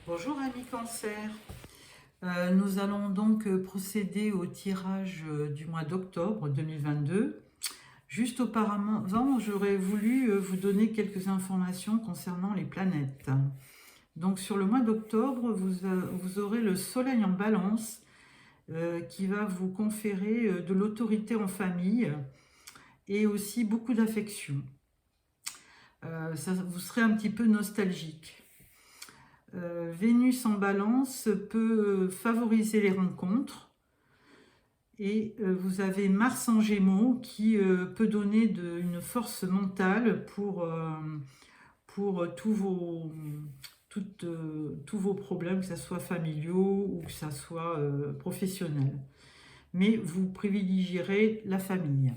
Bonjour amis cancer. Nous allons donc procéder au tirage du mois d'octobre 2022. Juste auparavant, j'aurais voulu vous donner quelques informations concernant les planètes. Donc sur le mois d'octobre, vous aurez le soleil en balance qui va vous conférer de l'autorité en famille et aussi beaucoup d'affection. Vous serez un petit peu nostalgique. Vénus en balance peut favoriser les rencontres et vous avez Mars en gémeaux qui peut donner une force mentale pour tous vos problèmes, que ce soit familiaux ou que ce soit professionnels. Mais vous privilégierez la famille.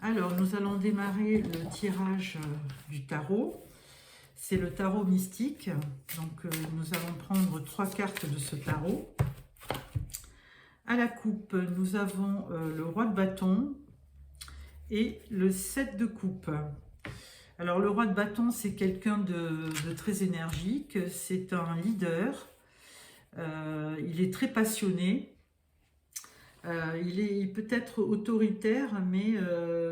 Alors, nous allons démarrer le tirage du tarot. C'est le tarot mystique. Donc, nous allons prendre 3 cartes de ce tarot. À la coupe, nous avons le roi de bâton et le 7 de coupe. Alors, le roi de bâton, c'est quelqu'un de très énergique. C'est un leader. Il est très passionné. Il peut être autoritaire, mais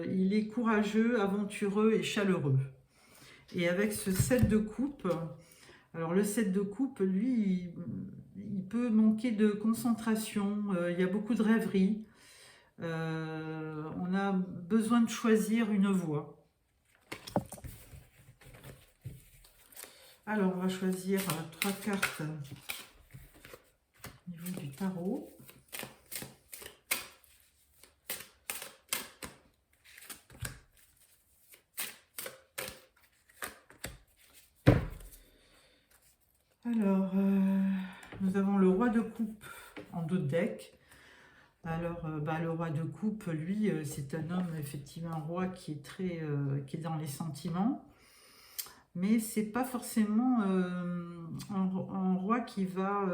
il est courageux, aventureux et chaleureux. Et avec ce 7 de coupe, alors le 7 de coupe, lui, il peut manquer de concentration, il y a beaucoup de rêveries, on a besoin de choisir une voie. Alors on va choisir 3 cartes au niveau du tarot. Alors, nous avons le roi de coupe en dos de deck. Alors, le roi de coupe, lui, c'est un homme, effectivement, un roi qui est dans les sentiments. Mais c'est pas forcément un roi qui va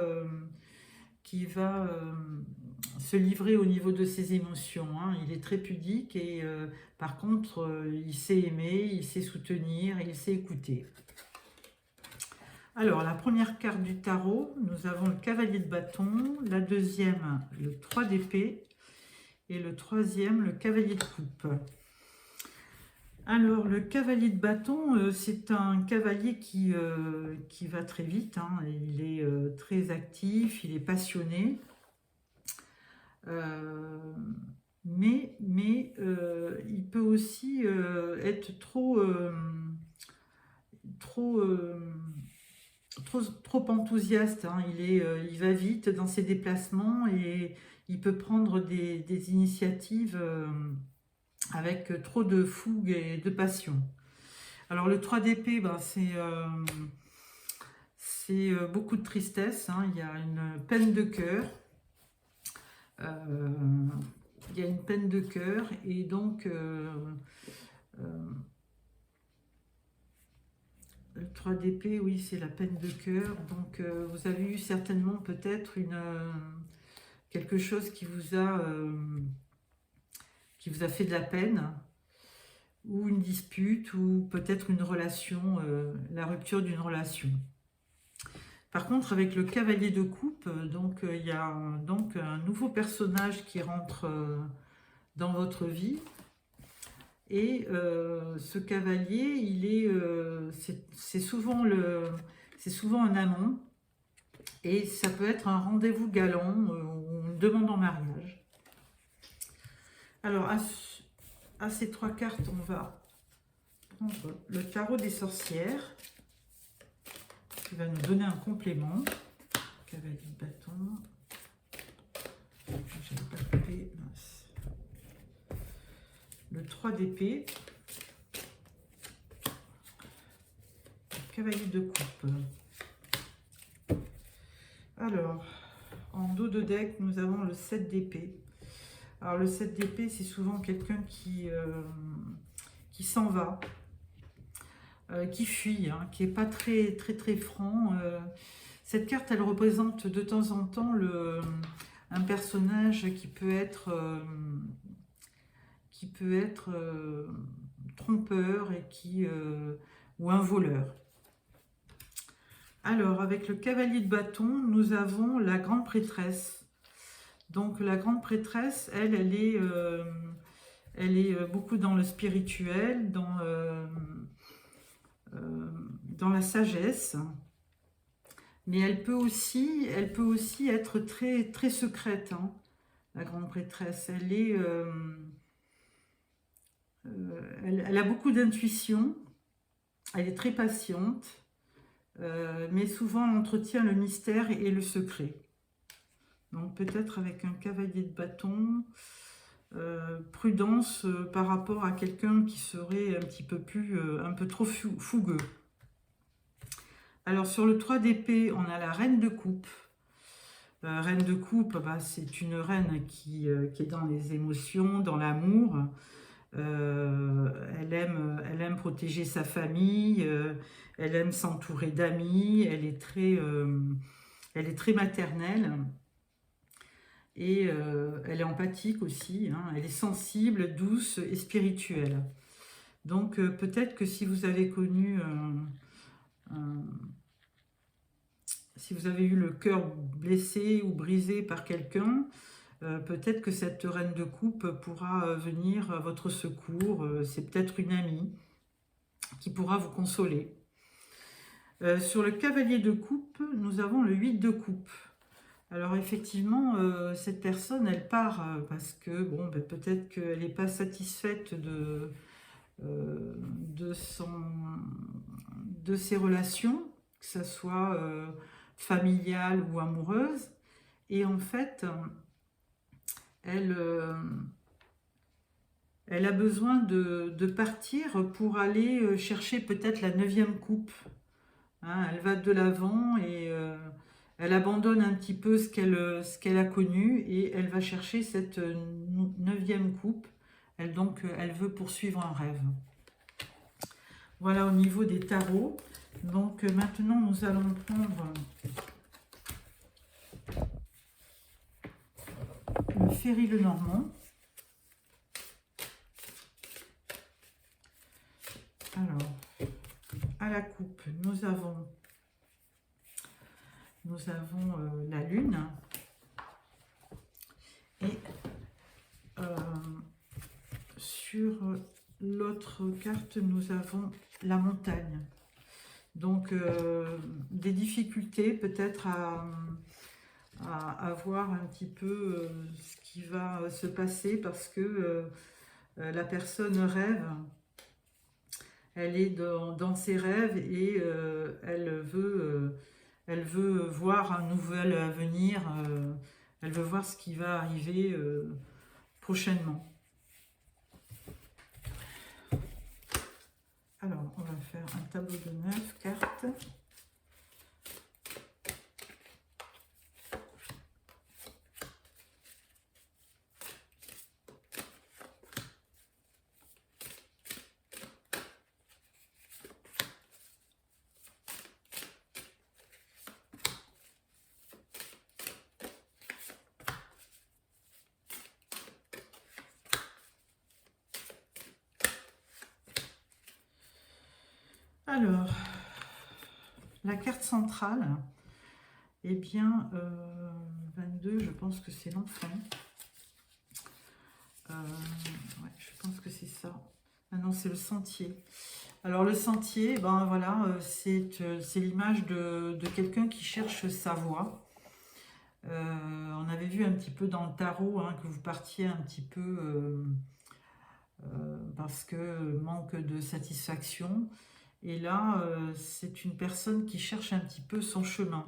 se livrer au niveau de ses émotions. Hein. Il est très pudique et par contre, il sait aimer, il sait soutenir, il sait écouter. Alors, la première carte du tarot, nous avons le cavalier de bâton, la deuxième, le 3 d'épée, et le troisième, le cavalier de coupe. Alors, le cavalier de bâton, c'est un cavalier qui va très vite, hein. Il est très actif, il est passionné, mais il peut aussi être trop enthousiaste, hein. Il va vite dans ses déplacements et il peut prendre des initiatives avec trop de fougue et de passion. Alors le 3 d'épée, c'est beaucoup de tristesse, hein. Il y a une peine de cœur. Il y a une peine de cœur et donc le 3 d'épée, oui, c'est la peine de cœur. Donc, vous avez eu certainement peut-être quelque chose qui vous a fait de la peine, ou une dispute, ou peut-être une relation, la rupture d'une relation. Par contre, avec le cavalier de coupe, il y a donc un nouveau personnage qui rentre dans votre vie. Et ce cavalier, c'est souvent un amant, et ça peut être un rendez-vous galant ou une demande en mariage. Alors, à ces 3 cartes, on va prendre le tarot des sorcières, qui va nous donner un complément. Cavalier de bâton. J'avais pas coupé, mince. Le 3 d'épée. Cavalier de coupe. Alors, en dos de deck, nous avons le 7 d'épée. Alors, le 7 d'épée, c'est souvent quelqu'un qui s'en va, qui fuit, hein, qui n'est pas très franc. Cette carte, elle représente de temps en temps un personnage qui peut être trompeur et ou un voleur. Alors, avec le cavalier de bâton, nous avons la grande prêtresse. Donc, la grande prêtresse, elle est beaucoup dans le spirituel, dans la sagesse. Mais elle peut aussi être très, très secrète, hein, la grande prêtresse. Elle a beaucoup d'intuition, elle est très patiente, mais souvent elle entretient le mystère et le secret. Donc peut-être avec un cavalier de bâton, prudence par rapport à quelqu'un qui serait un peu trop fougueux. Alors sur le 3 d'épée, on a la reine de coupe. Reine de coupe, bah, c'est une reine qui est dans les émotions, dans l'amour. Elle aime protéger sa famille, elle aime s'entourer d'amis, elle est très maternelle et elle est empathique aussi, hein, elle est sensible, douce et spirituelle. Donc peut-être que si vous avez si vous avez eu le cœur blessé ou brisé par quelqu'un, peut-être que cette reine de coupe pourra venir à votre secours. C'est peut-être une amie qui pourra vous consoler. Sur le cavalier de coupe, nous avons le 8 de coupe. Alors effectivement, cette personne, elle part parce que, bon, ben, peut-être qu'elle n'est pas satisfaite de ses relations, que ce soit familiale ou amoureuse. Et en fait, elle a besoin de partir pour aller chercher peut-être la 9e coupe. Hein, elle va de l'avant et elle abandonne un petit peu ce qu'elle a connu et elle va chercher cette 9e coupe. Elle veut poursuivre un rêve. Voilà au niveau des tarots. Donc maintenant, nous allons prendre le Ferry Lenormand. Alors, à la coupe, nous avons la lune et sur l'autre carte, nous avons la montagne. Donc, des difficultés peut-être à voir un petit peu ce qui va se passer parce que la personne rêve. Elle est dans ses rêves et elle veut voir un nouvel avenir, elle veut voir ce qui va arriver prochainement. Alors, on va faire un tableau de 9 cartes. Alors, la carte centrale, eh bien, 22, je pense que c'est l'enfant. Ouais, je pense que c'est ça. Ah non, c'est le sentier. Alors, le sentier, ben voilà, c'est l'image de quelqu'un qui cherche sa voie. On avait vu un petit peu dans le tarot hein, que vous partiez un petit peu parce que manque de satisfaction. Et là, c'est une personne qui cherche un petit peu son chemin.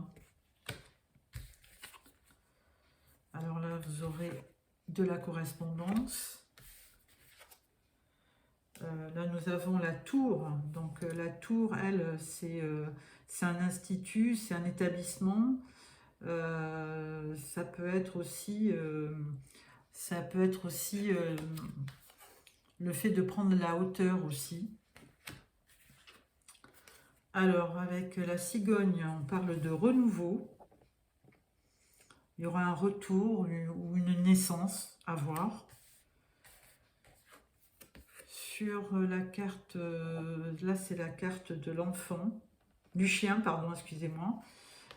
Alors là, vous aurez de la correspondance. Là, nous avons la tour. Donc, la tour, elle, c'est un institut, c'est un établissement. Ça peut être aussi le fait de prendre la hauteur aussi. Alors, avec la cigogne, on parle de renouveau. Il y aura un retour ou une naissance à voir. Sur la carte, là c'est la carte de l'enfant. du chien, pardon, excusez-moi.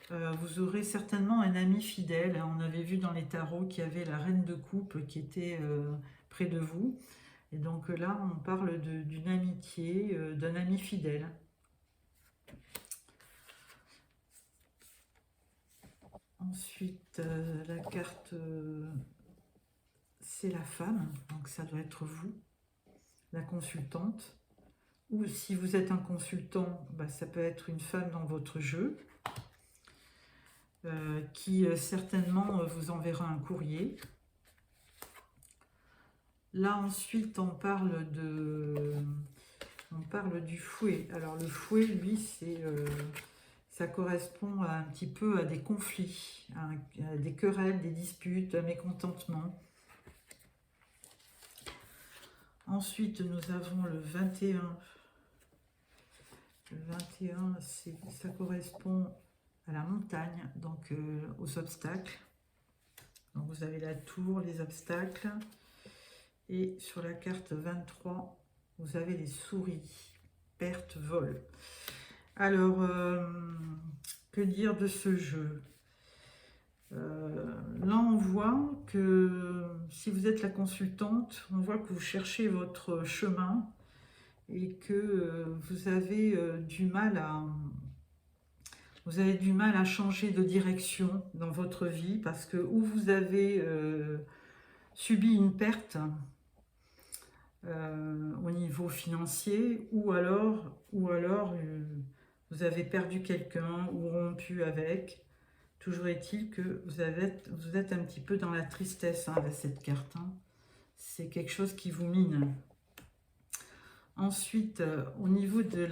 Vous aurez certainement un ami fidèle. On avait vu dans les tarots qu'il y avait la reine de coupe qui était près de vous. Et donc là, on parle d'une amitié, d'un ami fidèle. Ensuite, la carte, c'est la femme. Donc ça doit être vous, la consultante. Ou si vous êtes un consultant, bah, ça peut être une femme dans votre jeu. Qui certainement vous enverra un courrier. Là ensuite on parle du fouet. Alors le fouet, lui, ça correspond un petit peu à des conflits, à des querelles, des disputes, un mécontentement. Ensuite nous avons le 21. Le 21, ça correspond à la montagne, donc aux obstacles. Donc vous avez la tour, les obstacles. Et sur la carte 23, vous avez les souris. Perte, vol. Alors, que dire de ce jeu? Là, on voit que si vous êtes la consultante, on voit que vous cherchez votre chemin et que vous avez du mal à changer de direction dans votre vie parce que ou vous avez subi une perte au niveau financier ou alors vous avez perdu quelqu'un ou rompu avec. Toujours est-il que vous êtes un petit peu dans la tristesse avec cette carte. C'est quelque chose qui vous mine. Ensuite, au niveau de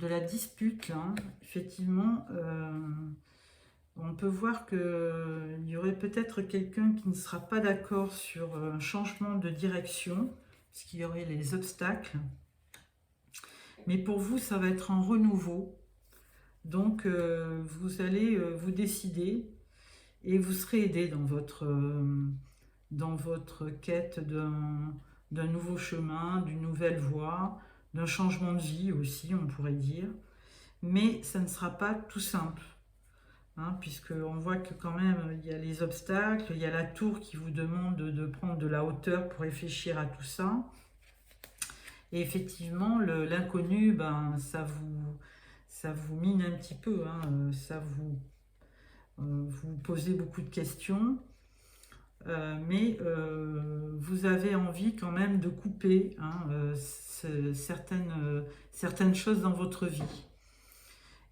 la dispute, là, effectivement, on peut voir qu'il y aurait peut-être quelqu'un qui ne sera pas d'accord sur un changement de direction, parce qu'il y aurait les obstacles. Mais pour vous, ça va être un renouveau. Donc, vous allez vous décider et vous serez aidé dans votre quête d'un nouveau chemin, d'une nouvelle voie, d'un changement de vie aussi, on pourrait dire. Mais ça ne sera pas tout simple, puisqu'on voit que quand même, il y a les obstacles, il y a la tour qui vous demande de prendre de la hauteur pour réfléchir à tout ça. Et effectivement, l'inconnu, ben, ça vous mine un petit peu, ça vous posez beaucoup de questions. Mais vous avez envie quand même de couper certaines choses dans votre vie.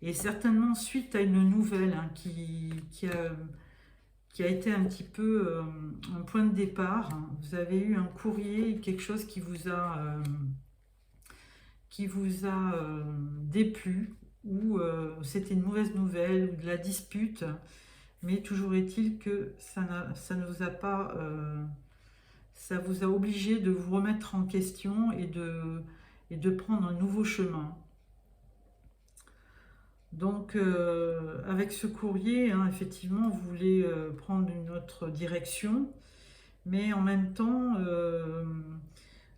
Et certainement suite à une nouvelle qui a été un petit peu un point de départ, vous avez eu un courrier, quelque chose qui vous a déplu, ou c'était une mauvaise nouvelle, ou de la dispute. Mais toujours est-il que ça ne vous a pas, ça vous a obligé de vous remettre en question et de prendre un nouveau chemin. Donc, avec ce courrier, effectivement, vous voulez prendre une autre direction, mais en même temps,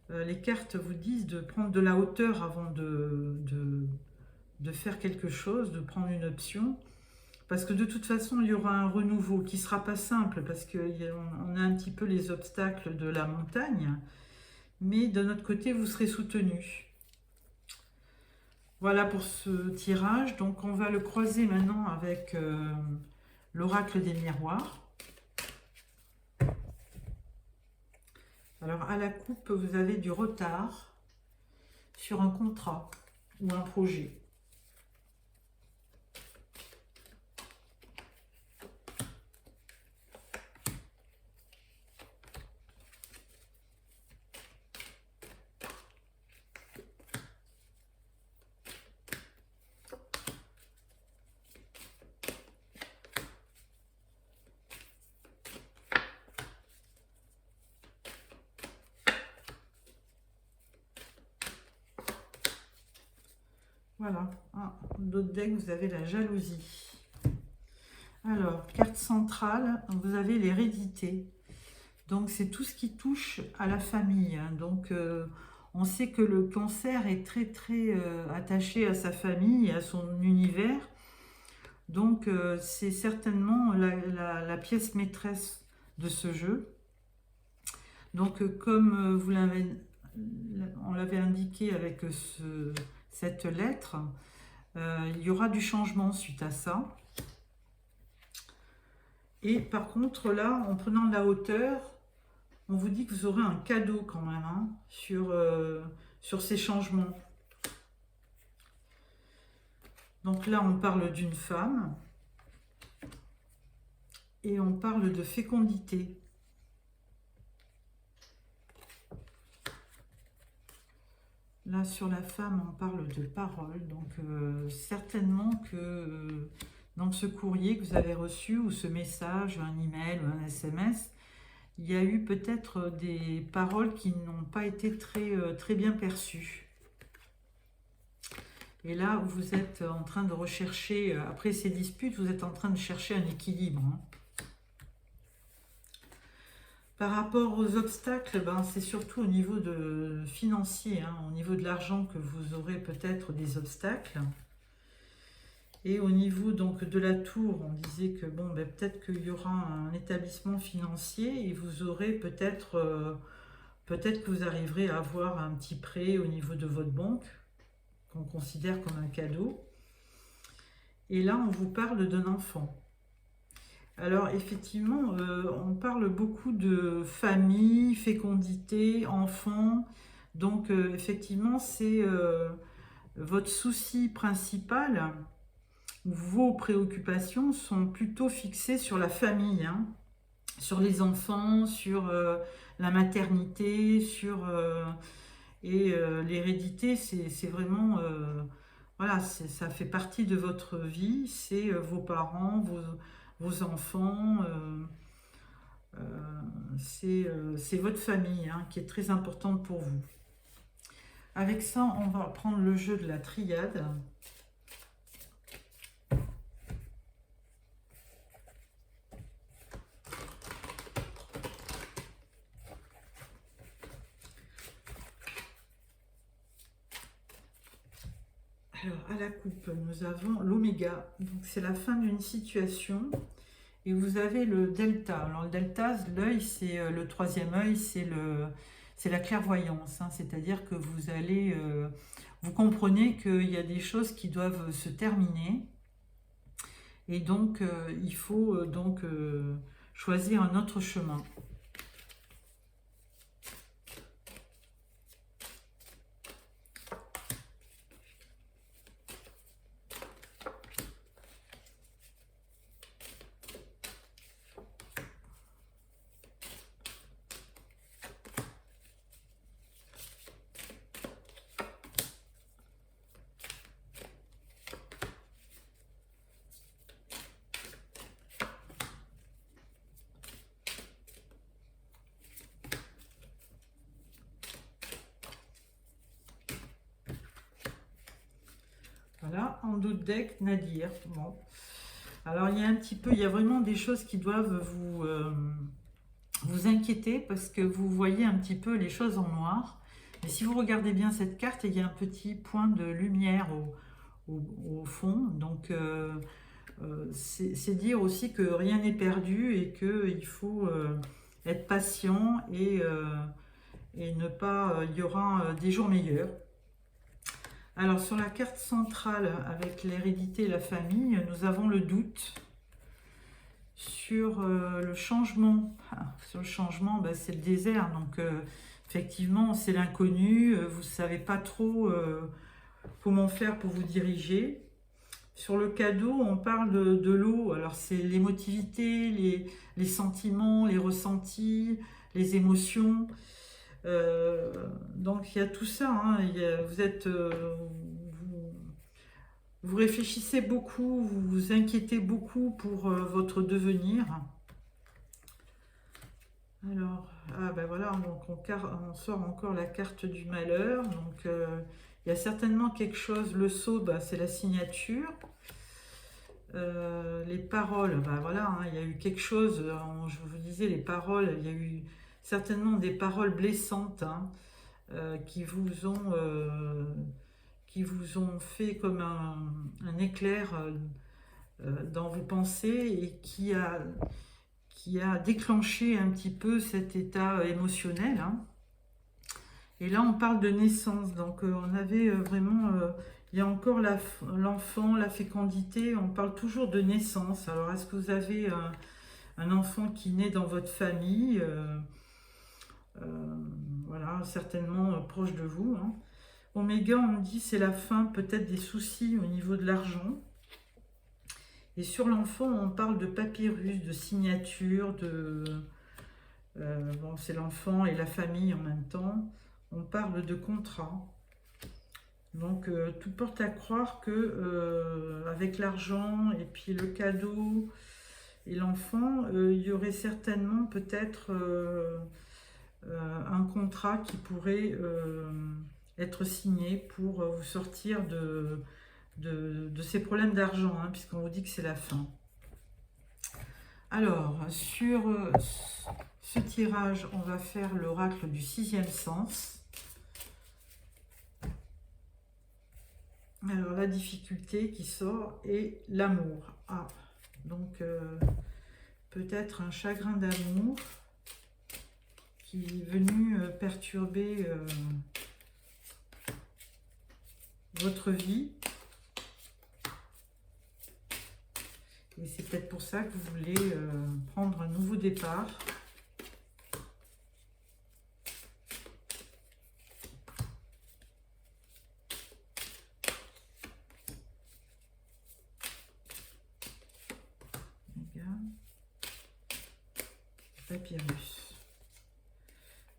les cartes vous disent de prendre de la hauteur avant de faire quelque chose, de prendre une option. Parce que de toute façon, il y aura un renouveau qui ne sera pas simple, parce qu'on a un petit peu les obstacles de la montagne, mais de notre côté, vous serez soutenu. Voilà pour ce tirage. Donc, on va le croiser maintenant avec l'oracle des miroirs. Alors, à la coupe, vous avez du retard sur un contrat ou un projet. Voilà, d'autres decks, vous avez la jalousie. Alors, carte centrale, vous avez l'hérédité. Donc, c'est tout ce qui touche à la famille. Donc, On sait que le cancer est très très attaché à sa famille et à son univers. Donc c'est certainement la pièce maîtresse de ce jeu. Donc comme on l'avait indiqué avec cette lettre, il y aura du changement suite à ça. Et par contre là, en prenant de la hauteur, on vous dit que vous aurez un cadeau quand même hein, sur ces changements. Donc là, on parle d'une femme et on parle de fécondité. Là, sur la femme, on parle de parole. Donc, certainement que dans ce courrier que vous avez reçu, ou ce message, un email ou un SMS, il y a eu peut-être des paroles qui n'ont pas été très bien perçues. Et là, vous êtes en train de rechercher, après ces disputes, vous êtes en train de chercher un équilibre. Hein. Par rapport aux obstacles, ben, c'est surtout au niveau financier, hein, au niveau de l'argent que vous aurez peut-être des obstacles. Et au niveau donc de la tour, on disait que bon, ben, peut-être qu'il y aura un établissement financier et vous aurez peut-être que vous arriverez à avoir un petit prêt au niveau de votre banque, qu'on considère comme un cadeau. Et là, on vous parle d'un enfant. Alors effectivement, on parle beaucoup de famille, fécondité, enfants. Donc effectivement, c'est votre souci principal. Vos préoccupations sont plutôt fixées sur la famille, hein, sur les enfants, sur la maternité, sur l'hérédité. C'est vraiment, voilà, ça fait partie de votre vie. C'est vos parents, vos enfants, c'est votre famille hein, qui est très importante pour vous. Avec ça, on va prendre le jeu de la triade. Alors, à la coupe, nous avons l'oméga. Donc, c'est la fin d'une situation. Et vous avez le delta. Alors, le delta, l'œil, c'est le troisième œil, c'est la clairvoyance. Hein. C'est-à-dire que vous allez... vous comprenez qu'il y a des choses qui doivent se terminer. Et donc, il faut choisir un autre chemin. Voilà, en dos de deck, Nadir. Bon. Alors, il y a un petit peu, il y a vraiment des choses qui doivent vous inquiéter parce que vous voyez un petit peu les choses en noir. Mais si vous regardez bien cette carte, il y a un petit point de lumière au fond. Donc, c'est dire aussi que rien n'est perdu et qu'il faut être patient et ne pas... il y aura des jours meilleurs. Alors, sur la carte centrale, avec l'hérédité et la famille, nous avons le doute. Sur le changement, sur le changement, ben, c'est le désert. Donc, effectivement, c'est l'inconnu. Vous ne savez pas trop comment faire pour vous diriger. Sur le cadeau, on parle de l'eau. Alors, c'est l'émotivité, les sentiments, les ressentis, les émotions. Donc il y a tout ça, hein. Vous êtes, vous réfléchissez beaucoup, vous vous inquiétez beaucoup pour votre devenir. Alors, ah ben voilà, donc on sort encore la carte du malheur. Donc il y a certainement quelque chose, le sceau, ben, c'est la signature. Les paroles, ben voilà, hein, il y a eu quelque chose, je vous disais, les paroles, il y a eu certainement des paroles blessantes, hein. qui vous ont fait comme un éclair dans vos pensées et qui a déclenché un petit peu cet état émotionnel, hein. Et là, on parle de naissance. Donc, on avait vraiment... il y a encore l'enfant, la fécondité. On parle toujours de naissance. Alors, est-ce que vous avez un enfant qui naît dans votre famille voilà, certainement proche de vous, hein. Oméga, on me dit, c'est la fin peut-être des soucis au niveau de l'argent. Et sur l'enfant, on parle de papyrus, de signature, bon, c'est l'enfant et la famille en même temps. On parle de contrat. Donc, tout porte à croire que avec l'argent et puis le cadeau et l'enfant, il y aurait certainement peut-être un contrat qui pourrait être signé pour vous sortir de ces problèmes d'argent, hein, puisqu'on vous dit que c'est la fin. Alors, sur ce tirage, on va faire l'oracle du sixième sens. Alors, la difficulté qui sort est l'amour. Ah, donc, peut-être un chagrin d'amour qui est venu perturber votre vie. Et c'est peut-être pour ça que vous voulez prendre un nouveau départ. Papyrus.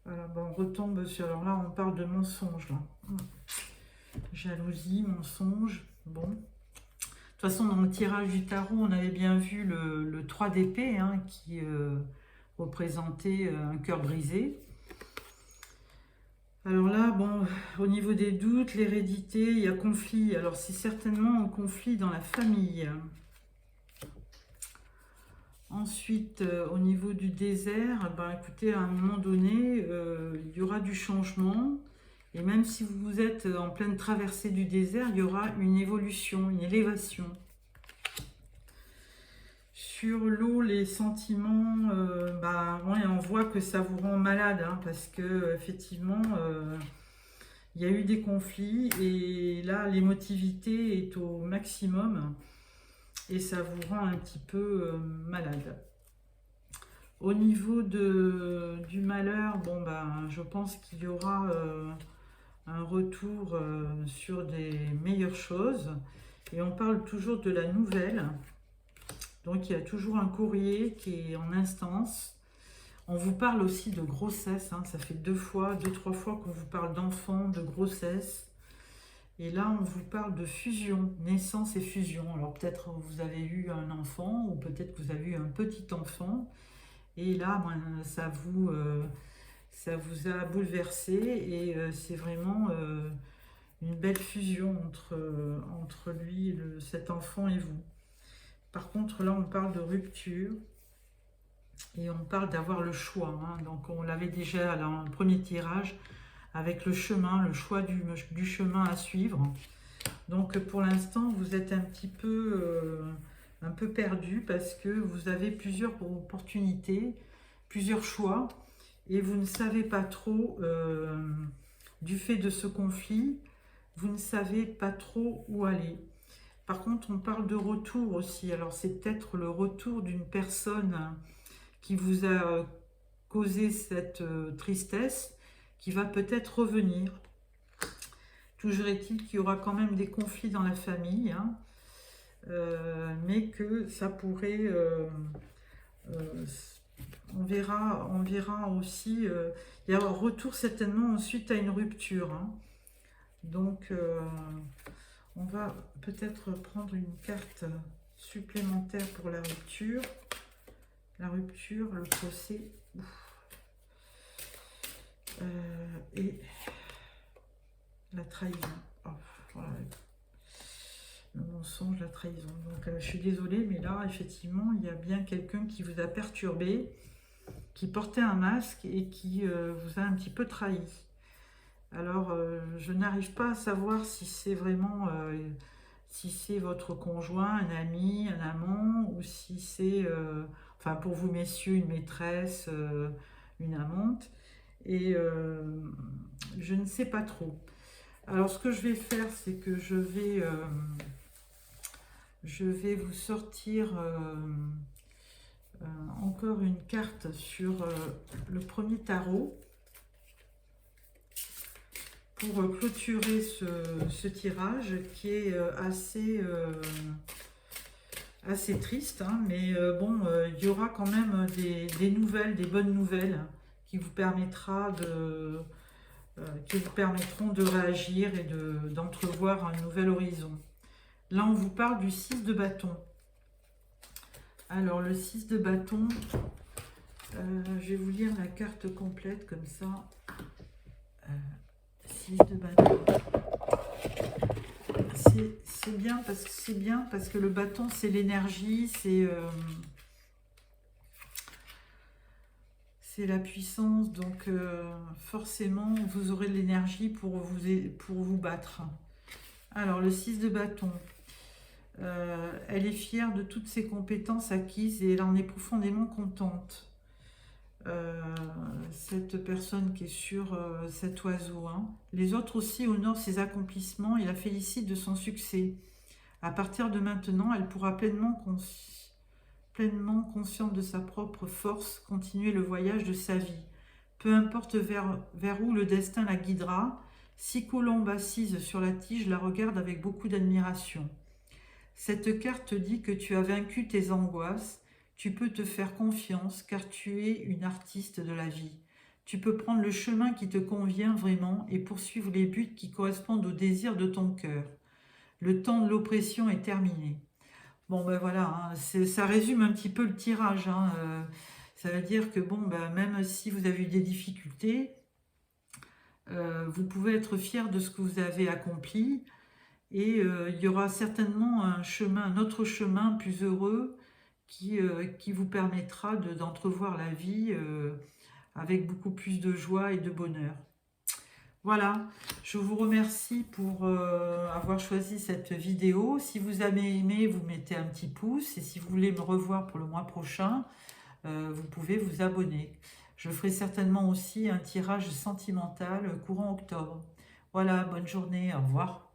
Voilà, bon, on retombe sur... Alors là, on parle de mensonge. Là. Jalousie, mensonge. Bon. De toute façon, dans le tirage du tarot, on avait bien vu le 3 d'épée, hein, qui représentait un cœur brisé. Alors là, bon, au niveau des doutes, l'hérédité, il y a conflit. Alors, c'est certainement un conflit dans la famille. Ensuite, au niveau du désert, ben, écoutez, à un moment donné, il y aura du changement. Et même si vous êtes en pleine traversée du désert, il y aura une évolution, une élévation. Sur l'eau, les sentiments, ben, ouais, on voit que ça vous rend malade, hein, parce que effectivement, il y a eu des conflits et là, l'émotivité est au maximum. Et ça vous rend un petit peu malade. Au niveau du malheur, bon ben, je pense qu'il y aura un retour sur des meilleures choses. Et on parle toujours de la nouvelle. Donc il y a toujours un courrier qui est en instance. On vous parle aussi de grossesse, hein. Ça fait 2-3 fois qu'on vous parle d'enfants, de grossesse. Et là, on vous parle de fusion, naissance et fusion. Alors peut-être vous avez eu un enfant ou peut-être que vous avez eu un petit enfant. Et là, ça vous a bouleversé et c'est vraiment une belle fusion entre lui, cet enfant et vous. Par contre, là, on parle de rupture et on parle d'avoir le choix, hein. Donc on l'avait déjà dans le premier tirage, avec le chemin, le choix du chemin à suivre. Donc pour l'instant, vous êtes un peu perdu parce que vous avez plusieurs opportunités, plusieurs choix, et vous ne savez pas trop, du fait de ce conflit, vous ne savez pas trop où aller. Par contre, on parle de retour aussi. Alors c'est peut-être le retour d'une personne qui vous a causé cette tristesse, qui va peut-être revenir. Toujours est-il qu'il y aura quand même des conflits dans la famille, hein, mais que ça pourrait... on verra aussi... il y aura un retour certainement ensuite à une rupture, hein. Donc, on va peut-être prendre une carte supplémentaire pour la rupture. La rupture, le procès... et la trahison. Oh, voilà. Le mensonge, la trahison. Donc je suis désolée, mais là, effectivement, il y a bien quelqu'un qui vous a perturbé, qui portait un masque et qui vous a un petit peu trahi. Alors, je n'arrive pas à savoir si c'est vraiment, si c'est votre conjoint, un ami, un amant, ou si c'est, enfin pour vous messieurs, une maîtresse, une amante. Et je ne sais pas trop. Alors, ce que je vais faire, c'est que je vais vous sortir encore une carte sur le premier tarot pour clôturer ce tirage qui est assez triste, hein, mais bon, il y aura quand même des nouvelles, des bonnes nouvelles qui vous permettront de réagir et d'entrevoir un nouvel horizon. Là, on vous parle du 6 de bâton. Alors, le 6 de bâton, je vais vous lire la carte complète comme ça. 6 de bâton. C'est bien parce que le bâton, c'est l'énergie, c'est la puissance. Donc, forcément, vous aurez de l'énergie pour vous battre. Alors, le 6 de bâton. Elle est fière de toutes ses compétences acquises et elle en est profondément contente. Cette personne qui est sur cet oiseau, hein. Les autres aussi honorent ses accomplissements et la félicitent de son succès. À partir de maintenant, elle pourra pleinement consciente de sa propre force, continuer le voyage de sa vie. Peu importe vers où le destin la guidera, six colombes assises sur la tige la regardent avec beaucoup d'admiration. Cette carte dit que tu as vaincu tes angoisses, tu peux te faire confiance car tu es une artiste de la vie. Tu peux prendre le chemin qui te convient vraiment et poursuivre les buts qui correspondent aux désirs de ton cœur. Le temps de l'oppression est terminé. Bon ben voilà, hein, ça résume un petit peu le tirage. Hein, ça veut dire que bon, ben, même si vous avez eu des difficultés, vous pouvez être fier de ce que vous avez accompli. Et il y aura certainement un autre chemin plus heureux qui vous permettra d'entrevoir la vie avec beaucoup plus de joie et de bonheur. Voilà, je vous remercie pour avoir choisi cette vidéo. Si vous avez aimé, vous mettez un petit pouce. Et si vous voulez me revoir pour le mois prochain, vous pouvez vous abonner. Je ferai certainement aussi un tirage sentimental courant octobre. Voilà, bonne journée, au revoir.